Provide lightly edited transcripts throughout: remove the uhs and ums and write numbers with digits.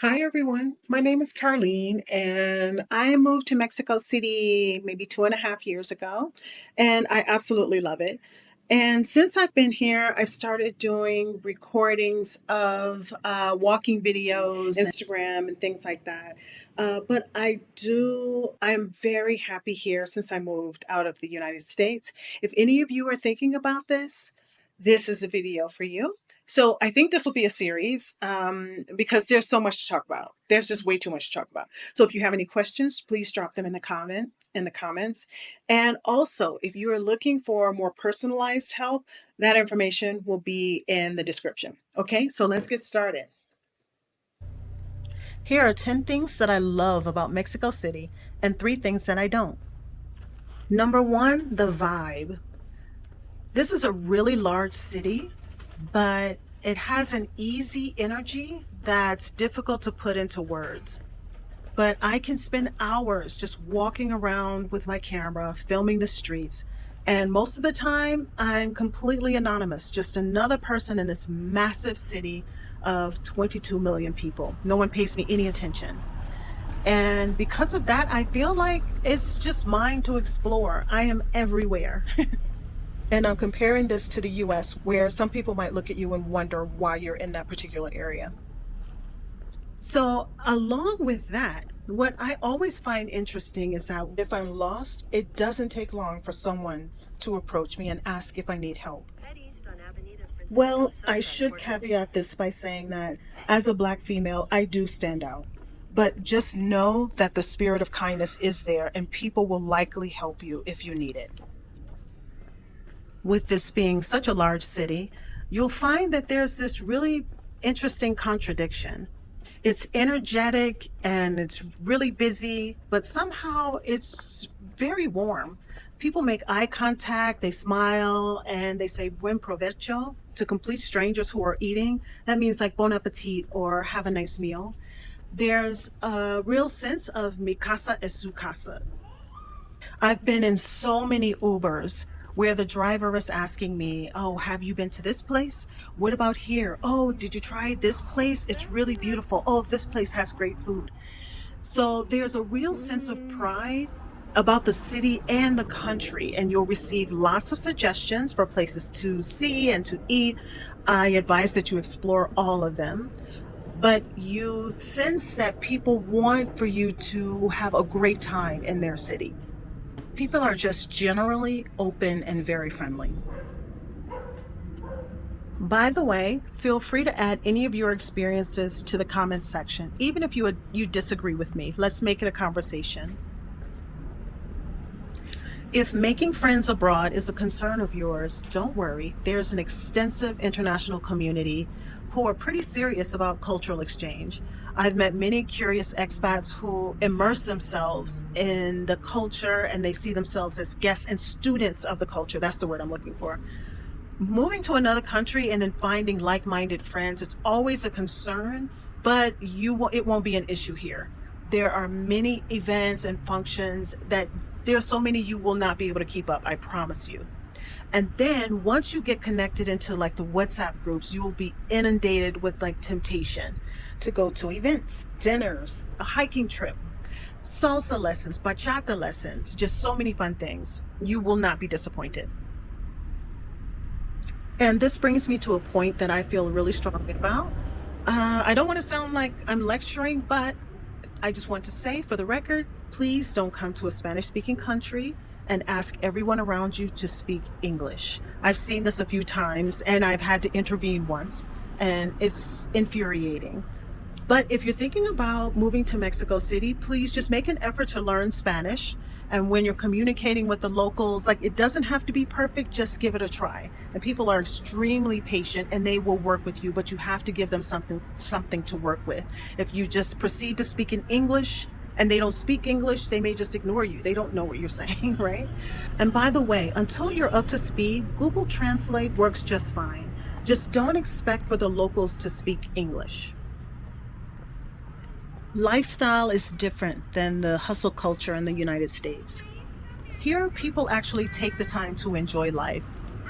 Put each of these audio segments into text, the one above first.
Hi, everyone. My name is Carlene, and I moved to Mexico City maybe 2.5 years ago, and I absolutely love it. And since I've been here, I've started doing recordings of walking videos, Instagram, and things like that. I'm very happy here since I moved out of the United States. If any of you are thinking about this is a video for you. So I think this will be a series because there's so much to talk about. There's just way too much to talk about. So if you have any questions, please drop them in the comments. And also, if you are looking for more personalized help, that information will be in the description. Okay, so let's get started. Here are 10 things that I love about Mexico City and 3 things that I don't. Number 1, the vibe. This is a really large city, but it has an easy energy that's difficult to put into words. But I can spend hours just walking around with my camera, filming the streets. And most of the time, I'm completely anonymous, just another person in this massive city of 22 million people. No one pays me any attention. And because of that, I feel like it's just mine to explore. I am everywhere. And I'm comparing this to the US, where some people might look at you and wonder why you're in that particular area. So, along with that, what I always find interesting is that if I'm lost, it doesn't take long for someone to approach me and ask if I need help. Well, I should caveat this by saying that as a Black female, I do stand out. But just know that the spirit of kindness is there and people will likely help you if you need it. With this being such a large city, you'll find that there's this really interesting contradiction. It's energetic and it's really busy, but somehow it's very warm. People make eye contact, they smile, and they say buen provecho to complete strangers who are eating. That means like bon appetit or have a nice meal. There's a real sense of mi casa es su casa. I've been in so many Ubers where the driver is asking me, "Oh, have you been to this place? What about here? Oh, did you try this place? It's really beautiful. Oh, this place has great food." So there's a real sense of pride about the city and the country, and you'll receive lots of suggestions for places to see and to eat. I advise that you explore all of them. But you sense that people want for you to have a great time in their city. People are just generally open and very friendly. By the way, feel free to add any of your experiences to the comments section, even if you disagree with me. Let's make it a conversation. If making friends abroad is a concern of yours, don't worry. There's an extensive international community who are pretty serious about cultural exchange. I've met many curious expats who immerse themselves in the culture and they see themselves as guests and students of the culture. That's the word I'm looking for. Moving to another country and then finding like-minded friends, it's always a concern, but it won't be an issue here. There are many events and functions that there are so many you will not be able to keep up, I promise you. And then once you get connected into like the WhatsApp groups, you will be inundated with like temptation to go to events, dinners, a hiking trip, salsa lessons, bachata lessons, just so many fun things. You will not be disappointed. And this brings me to a point that I feel really strongly about. I don't want to sound like I'm lecturing, but I just want to say for the record, please don't come to a Spanish speaking country and ask everyone around you to speak English. I've seen this a few times and I've had to intervene once, and it's infuriating. But if you're thinking about moving to Mexico City, please just make an effort to learn Spanish. And when you're communicating with the locals, like it doesn't have to be perfect, just give it a try. And people are extremely patient and they will work with you, but you have to give them something to work with. If you just proceed to speak in English and they don't speak English, they may just ignore you. They don't know what you're saying, right? And by the way, until you're up to speed, Google Translate works just fine. Just don't expect for the locals to speak English. Lifestyle is different than the hustle culture in the United States. Here, people actually take the time to enjoy life.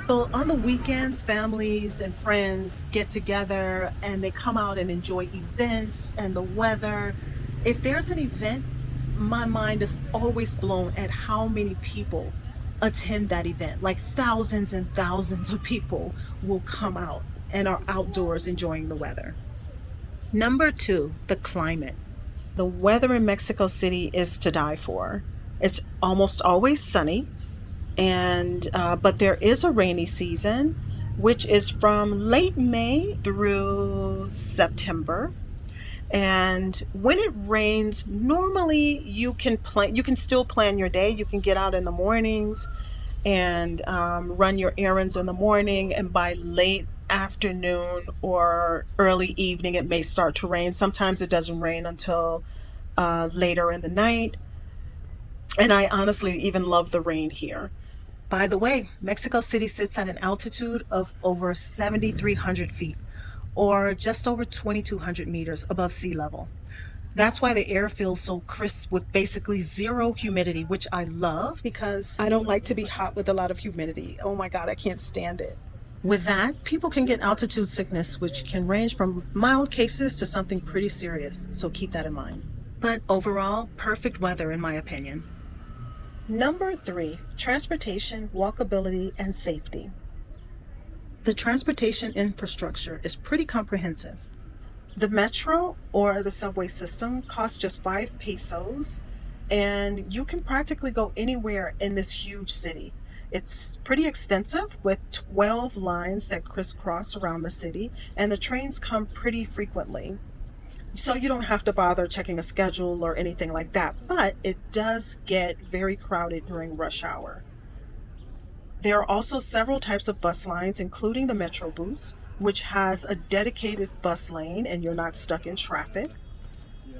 So on the weekends, families and friends get together and they come out and enjoy events and the weather. If there's an event, my mind is always blown at how many people attend that event. Like thousands and thousands of people will come out and are outdoors enjoying the weather. Number two, the climate. The weather in Mexico City is to die for. It's almost always sunny, and but there is a rainy season, which is from late May through September. And when it rains, normally you can still plan your day. You can get out in the mornings and run your errands in the morning, and by late afternoon or early evening, it may start to rain. Sometimes it doesn't rain until later in the night. And I honestly even love the rain here. By the way, Mexico City sits at an altitude of over 7,300 feet, or just over 2,200 meters above sea level. That's why the air feels so crisp with basically zero humidity, which I love because I don't like to be hot with a lot of humidity. Oh my God, I can't stand it. With that, people can get altitude sickness, which can range from mild cases to something pretty serious, so keep that in mind. But overall, perfect weather in my opinion. Number three, transportation, walkability, and safety. The transportation infrastructure is pretty comprehensive. The metro or the subway system costs just 5 pesos, and you can practically go anywhere in this huge city. It's pretty extensive with 12 lines that crisscross around the city, and the trains come pretty frequently. So you don't have to bother checking a schedule or anything like that, but it does get very crowded during rush hour. There are also several types of bus lines, including the Metrobus, which has a dedicated bus lane and you're not stuck in traffic.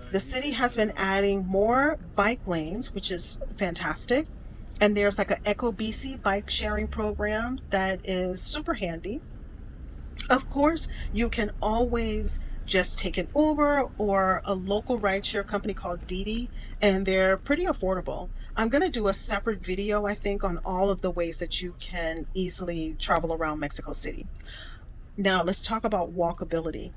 The city has been adding more bike lanes, which is fantastic. And there's like an EcoBC bike sharing program that is super handy. Of course, you can always just take an Uber or a local rideshare company called Didi, and they're pretty affordable. I'm going to do a separate video, I think, on all of the ways that you can easily travel around Mexico City. Now, let's talk about walkability.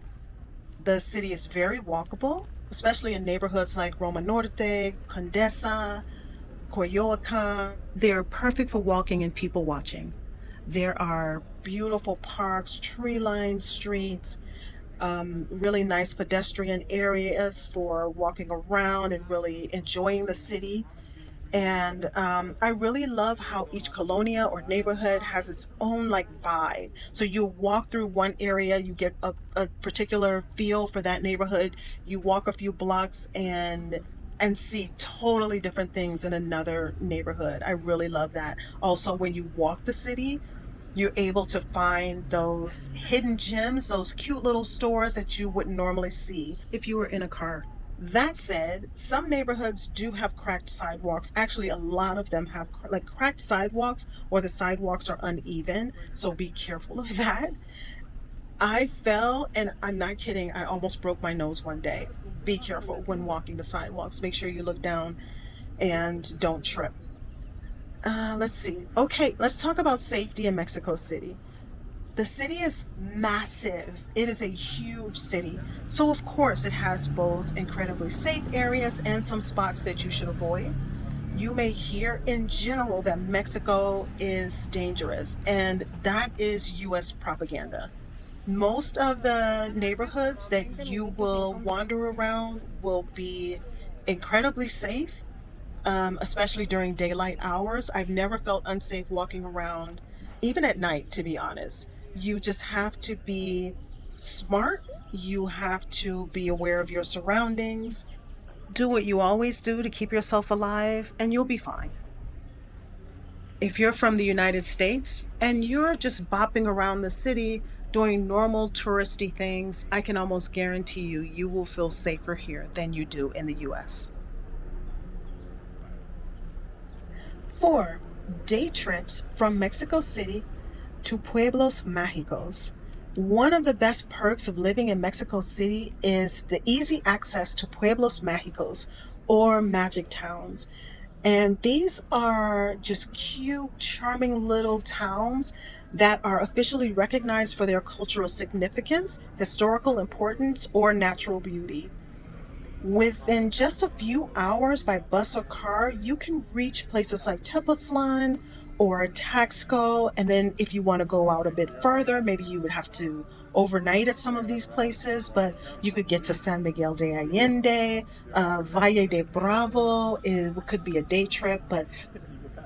The city is very walkable, especially in neighborhoods like Roma Norte, Condesa, Coyoacan. They're perfect for walking and people watching. There are beautiful parks, tree-lined streets, really nice pedestrian areas for walking around and really enjoying the city. And I really love how each colonia or neighborhood has its own like vibe. So you walk through one area, you get a particular feel for that neighborhood. You walk a few blocks and see totally different things in another neighborhood. I really love that. Also, when you walk the city, you're able to find those hidden gems, those cute little stores that you wouldn't normally see if you were in a car. That said, some neighborhoods do have cracked sidewalks. Actually, a lot of them have like cracked sidewalks, or the sidewalks are uneven. So be careful of that. I fell, and I'm not kidding, I almost broke my nose one day. Be careful when walking the sidewalks. Make sure you look down and don't trip. Let's see. Okay, let's talk about safety in Mexico City. The city is massive. It is a huge city. So, of course, it has both incredibly safe areas and some spots that you should avoid. You may hear in general that Mexico is dangerous, and that is US propaganda. Most of the neighborhoods that you will wander around will be incredibly safe, especially during daylight hours. I've never felt unsafe walking around, even at night, to be honest. You just have to be smart. You have to be aware of your surroundings. Do what you always do to keep yourself alive, and you'll be fine. If you're from the United States and you're just bopping around the city doing normal touristy things, I can almost guarantee you will feel safer here than you do in the US. 4. Day trips from Mexico City to Pueblos Mágicos. One of the best perks of living in Mexico City is the easy access to Pueblos Mágicos, or magic towns. And these are just cute, charming little towns that are officially recognized for their cultural significance, historical importance, or natural beauty. Within just a few hours by bus or car, you can reach places like Tepoztlan or Taxco. And then if you want to go out a bit further, maybe you would have to overnight at some of these places, but you could get to San Miguel de Allende, Valle de Bravo. It could be a day trip, but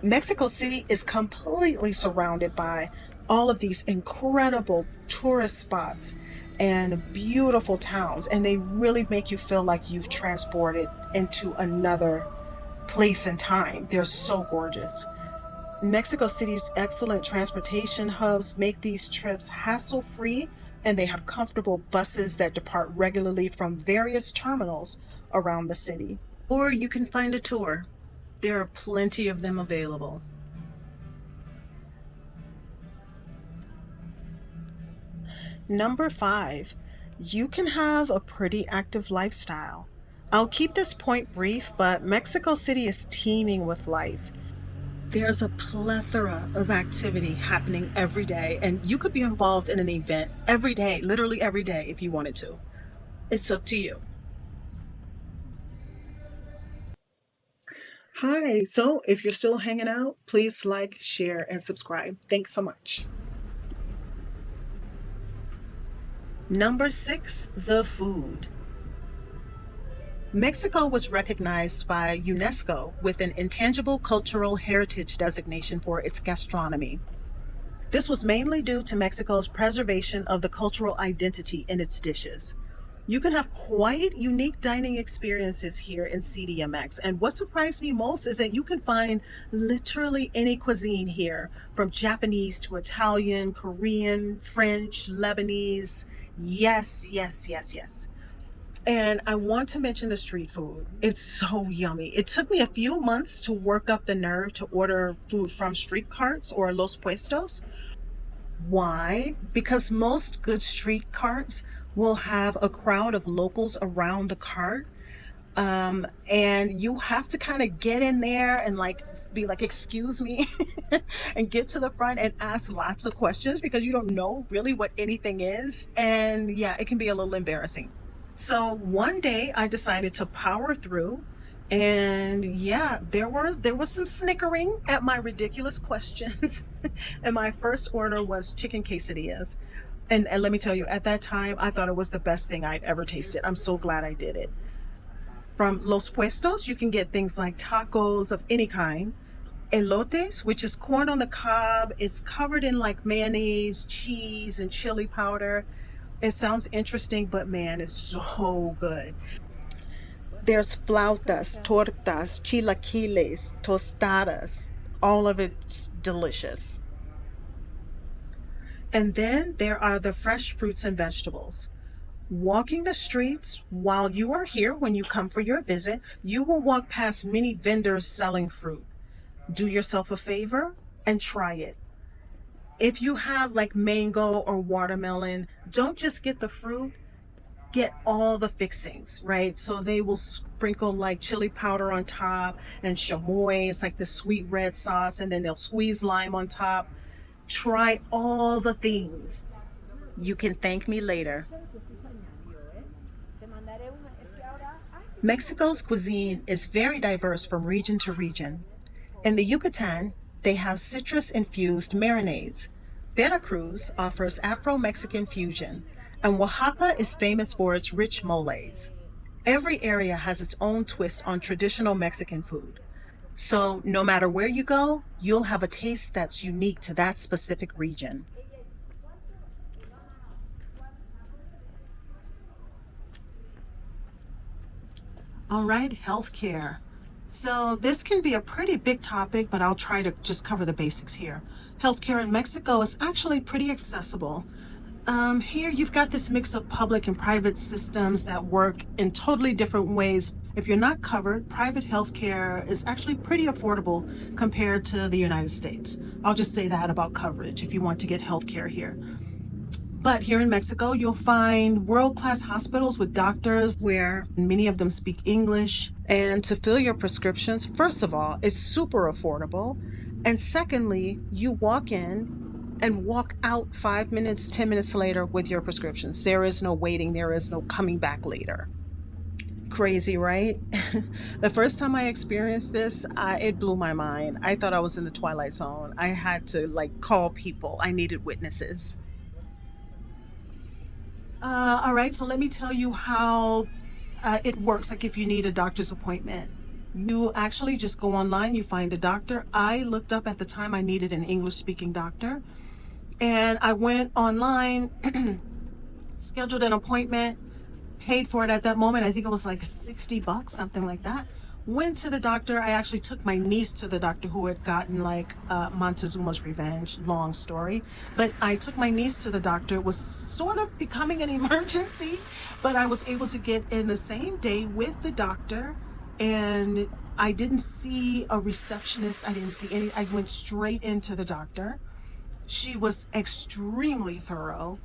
Mexico City is completely surrounded by all of these incredible tourist spots and beautiful towns, and they really make you feel like you've transported into another place and time. They're so gorgeous. Mexico City's excellent transportation hubs make these trips hassle free, and they have comfortable buses that depart regularly from various terminals around the city. Or you can find a tour. There are plenty of them available. Number 5, you can have a pretty active lifestyle. I'll keep this point brief, but Mexico City is teeming with life. There's a plethora of activity happening every day, and you could be involved in an event every day, literally every day, if you wanted to. It's up to you. Hi, so if you're still hanging out, please like, share, and subscribe. Thanks so much. Number 6, the food. Mexico was recognized by UNESCO with an intangible cultural heritage designation for its gastronomy. This was mainly due to Mexico's preservation of the cultural identity in its dishes. You can have quite unique dining experiences here in CDMX. And what surprised me most is that you can find literally any cuisine here, from Japanese to Italian, Korean, French, Lebanese. Yes, yes, yes, yes. And I want to mention the street food. It's so yummy. It took me a few months to work up the nerve to order food from street carts or los puestos. Why? Because most good street carts will have a crowd of locals around the cart. And you have to kind of get in there and like be like, excuse me, and get to the front and ask lots of questions because you don't know really what anything is. And yeah, it can be a little embarrassing. So one day I decided to power through, and yeah, there was some snickering at my ridiculous questions. And my first order was chicken quesadillas. And let me tell you, at that time, I thought it was the best thing I'd ever tasted. I'm so glad I did it. From Los Puestos, you can get things like tacos of any kind. Elotes, which is corn on the cob, is covered in like mayonnaise, cheese, and chili powder. It sounds interesting, but man, it's so good. There's flautas, tortas, chilaquiles, tostadas. All of it's delicious. And then there are the fresh fruits and vegetables. Walking the streets while you are here, when you come for your visit, you will walk past many vendors selling fruit. Do yourself a favor and try it. If you have like mango or watermelon, don't just get the fruit, get all the fixings, right? So they will sprinkle like chili powder on top and chamoy. It's like the sweet red sauce, and then they'll squeeze lime on top. Try all the things. You can thank me later. Mexico's cuisine is very diverse from region to region. In the Yucatan, they have citrus-infused marinades. Veracruz offers Afro-Mexican fusion, and Oaxaca is famous for its rich moles. Every area has its own twist on traditional Mexican food. So no matter where you go, you'll have a taste that's unique to that specific region. All right, healthcare. So this can be a pretty big topic, but I'll try to just cover the basics here. Healthcare in Mexico is actually pretty accessible. Here you've got this mix of public and private systems that work in totally different ways. If you're not covered, private healthcare is actually pretty affordable compared to the United States. I'll just say that about coverage if you want to get healthcare here. But here in Mexico, you'll find world-class hospitals with doctors where many of them speak English. And to fill your prescriptions, first of all, it's super affordable. And secondly, you walk in and walk out 5 minutes, 10 minutes later with your prescriptions. There is no waiting, there is no coming back later. Crazy, right? The first time I experienced this, it blew my mind. I thought I was in the Twilight Zone. I had to like call people, I needed witnesses. All right, so let me tell you how it works. Like if you need a doctor's appointment, you actually just go online, you find a doctor. I looked up at the time I needed an English speaking doctor, and I went online, scheduled an appointment, paid for it at that moment. I think it was like $60, something like that. Went to the doctor. I actually took my niece to the doctor who had gotten like Montezuma's revenge, long story. But I took my niece to the doctor. It was sort of becoming an emergency, but I was able to get in the same day with the doctor. And I didn't see a receptionist. I didn't see any. I went straight into the doctor. She was extremely thorough.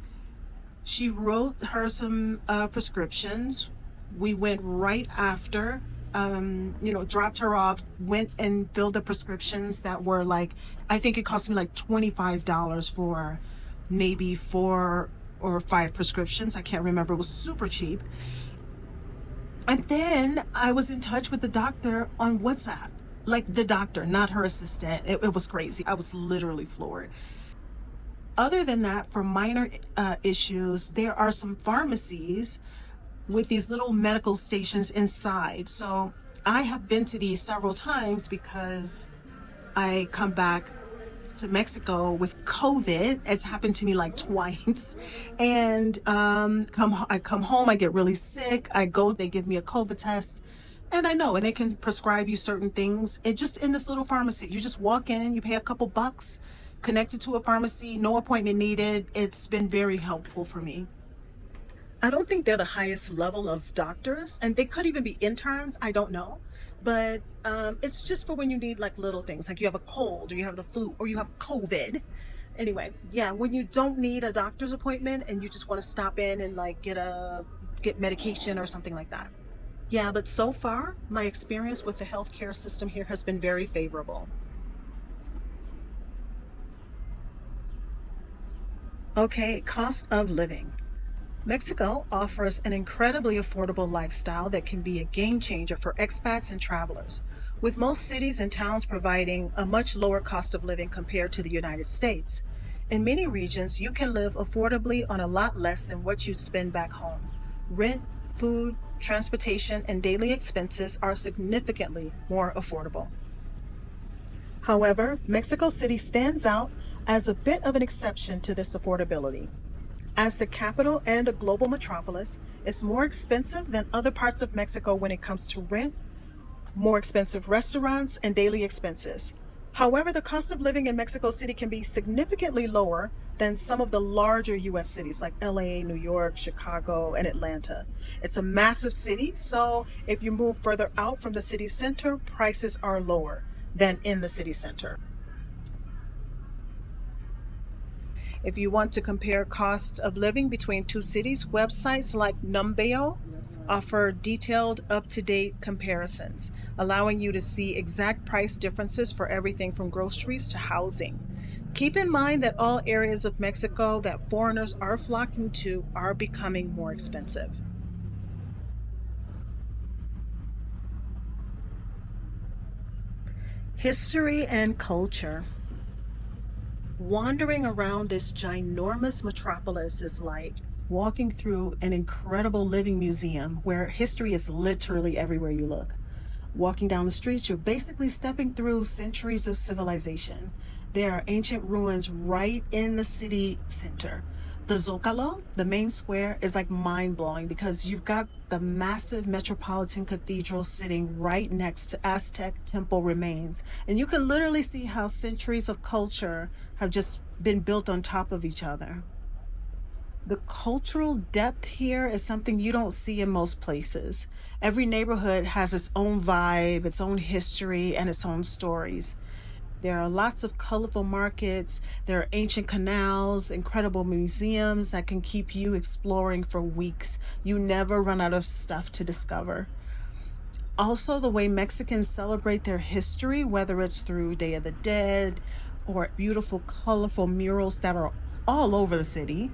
She wrote her some prescriptions. We went right after, dropped her off, went and filled the prescriptions that were like, I think it cost me like $25 for maybe 4 or 5 prescriptions. I can't remember. It was super cheap. And then I was in touch with the doctor on WhatsApp. Like the doctor, not her assistant. It was crazy. I was literally floored. Other than that, for minor issues, there are some pharmacies with these little medical stations inside. So I have been to these several times because I come back to Mexico with COVID. It's happened to me like twice. And I come home, I get really sick. I go, they give me a COVID test. And I know, and they can prescribe you certain things. It just in this little pharmacy, you just walk in, you pay a couple bucks, connected to a pharmacy, no appointment needed. It's been very helpful for me. I don't think they're the highest level of doctors, and they could even be interns. I don't know. But it's just for when you need like little things, like you have a cold or you have the flu or you have COVID. Anyway, yeah, when you don't need a doctor's appointment and you just want to stop in and like get medication or something like that. Yeah, but so far, my experience with the healthcare system here has been very favorable. Okay, cost of living. Mexico offers an incredibly affordable lifestyle that can be a game changer for expats and travelers, with most cities and towns providing a much lower cost of living compared to the United States. In many regions, you can live affordably on a lot less than what you'd spend back home. Rent, food, transportation, and daily expenses are significantly more affordable. However, Mexico City stands out as a bit of an exception to this affordability. As the capital and a global metropolis, it's more expensive than other parts of Mexico when it comes to rent, more expensive restaurants, and daily expenses. However, the cost of living in Mexico City can be significantly lower than some of the larger US cities like LA, New York, Chicago, and Atlanta. It's a massive city, so if you move further out from the city center, prices are lower than in the city center. If you want to compare cost of living between two cities, websites like Numbeo offer detailed, up-to-date comparisons, allowing you to see exact price differences for everything from groceries to housing. Keep in mind that all areas of Mexico that foreigners are flocking to are becoming more expensive. History and culture. Wandering around this ginormous metropolis is like walking through an incredible living museum where history is literally everywhere you look. Walking down the streets, you're basically stepping through centuries of civilization. There are ancient ruins right in the city center. The Zocalo, the main square, is like mind blowing because you've got the massive metropolitan cathedral sitting right next to Aztec temple remains. And you can literally see how centuries of culture have just been built on top of each other. The cultural depth here is something you don't see in most places. Every neighborhood has its own vibe, its own history, and its own stories. There are lots of colorful markets, there are ancient canals, incredible museums that can keep you exploring for weeks. You never run out of stuff to discover. Also, the way Mexicans celebrate their history, whether it's through Day of the Dead, or beautiful, colorful murals that are all over the city,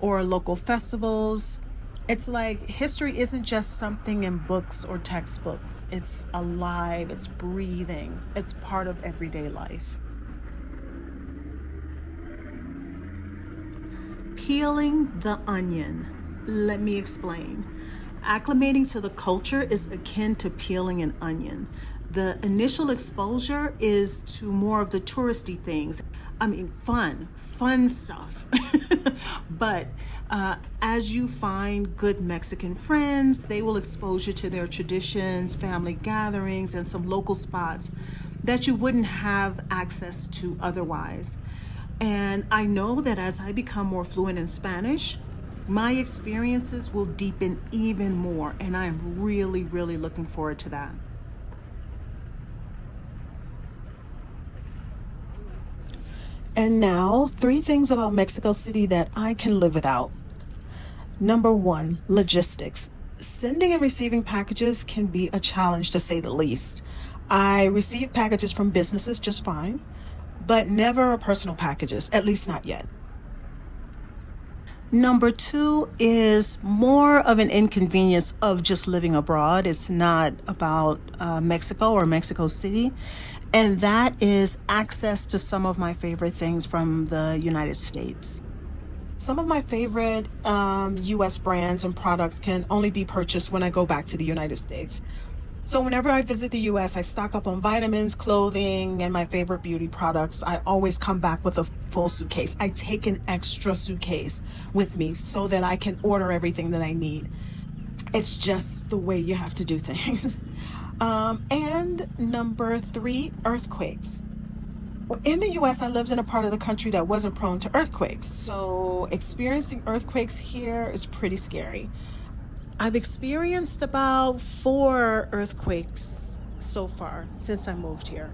or local festivals. It's like history isn't just something in books or textbooks. It's alive, it's breathing, it's part of everyday life. Peeling the onion. Let me explain. Acclimating to the culture is akin to peeling an onion. The initial exposure is to more of the touristy things. I mean, fun stuff. But as you find good Mexican friends, they will expose you to their traditions, family gatherings, and some local spots that you wouldn't have access to otherwise. And I know that as I become more fluent in Spanish, my experiences will deepen even more. And I am really, really looking forward to that. And now, three things about Mexico City that I can live without. Number one, logistics. Sending and receiving packages can be a challenge to say the least. I receive packages from businesses just fine, but never personal packages, at least not yet. Number two is more of an inconvenience of just living abroad. It's not about Mexico or Mexico City. And that is access to some of my favorite things from the United States. Some of my favorite US brands and products can only be purchased when I go back to the United States. So whenever I visit the US, I stock up on vitamins, clothing, and my favorite beauty products. I always come back with a full suitcase. I take an extra suitcase with me so that I can order everything that I need. It's just the way you have to do things. And number three, earthquakes. Well, in the US, I lived in a part of the country that wasn't prone to earthquakes. So experiencing earthquakes here is pretty scary. I've experienced about 4 earthquakes so far since I moved here.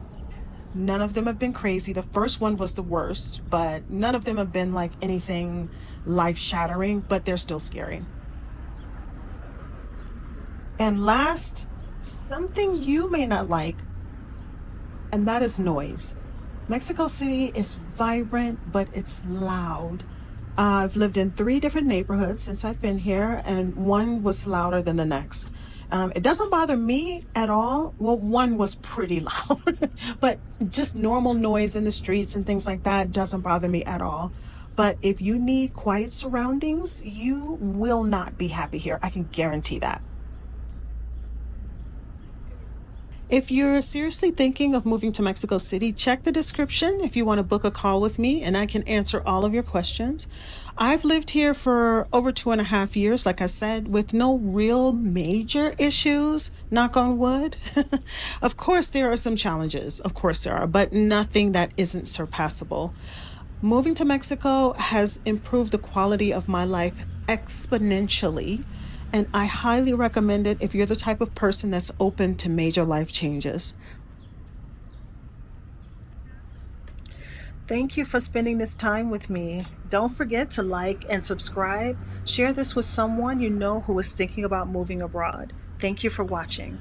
None of them have been crazy. The first one was the worst, but none of them have been like anything life shattering, but they're still scary. And last, something you may not like, and that is noise. Mexico City is vibrant, but it's loud. I've lived in 3 different neighborhoods since I've been here, and one was louder than the next. It doesn't bother me at all. Well, one was pretty loud, but just normal noise in the streets and things like that doesn't bother me at all. But if you need quiet surroundings, you will not be happy here. I can guarantee that. If you're seriously thinking of moving to Mexico City, check the description if you want to book a call with me and I can answer all of your questions. I've lived here for over 2.5 years, like I said, with no real major issues, knock on wood. Of course, there are some challenges, of course there are, but nothing that isn't surpassable. Moving to Mexico has improved the quality of my life exponentially, and I highly recommend it if you're the type of person that's open to major life changes. Thank you for spending this time with me. Don't forget to like and subscribe. Share this with someone you know who is thinking about moving abroad. Thank you for watching.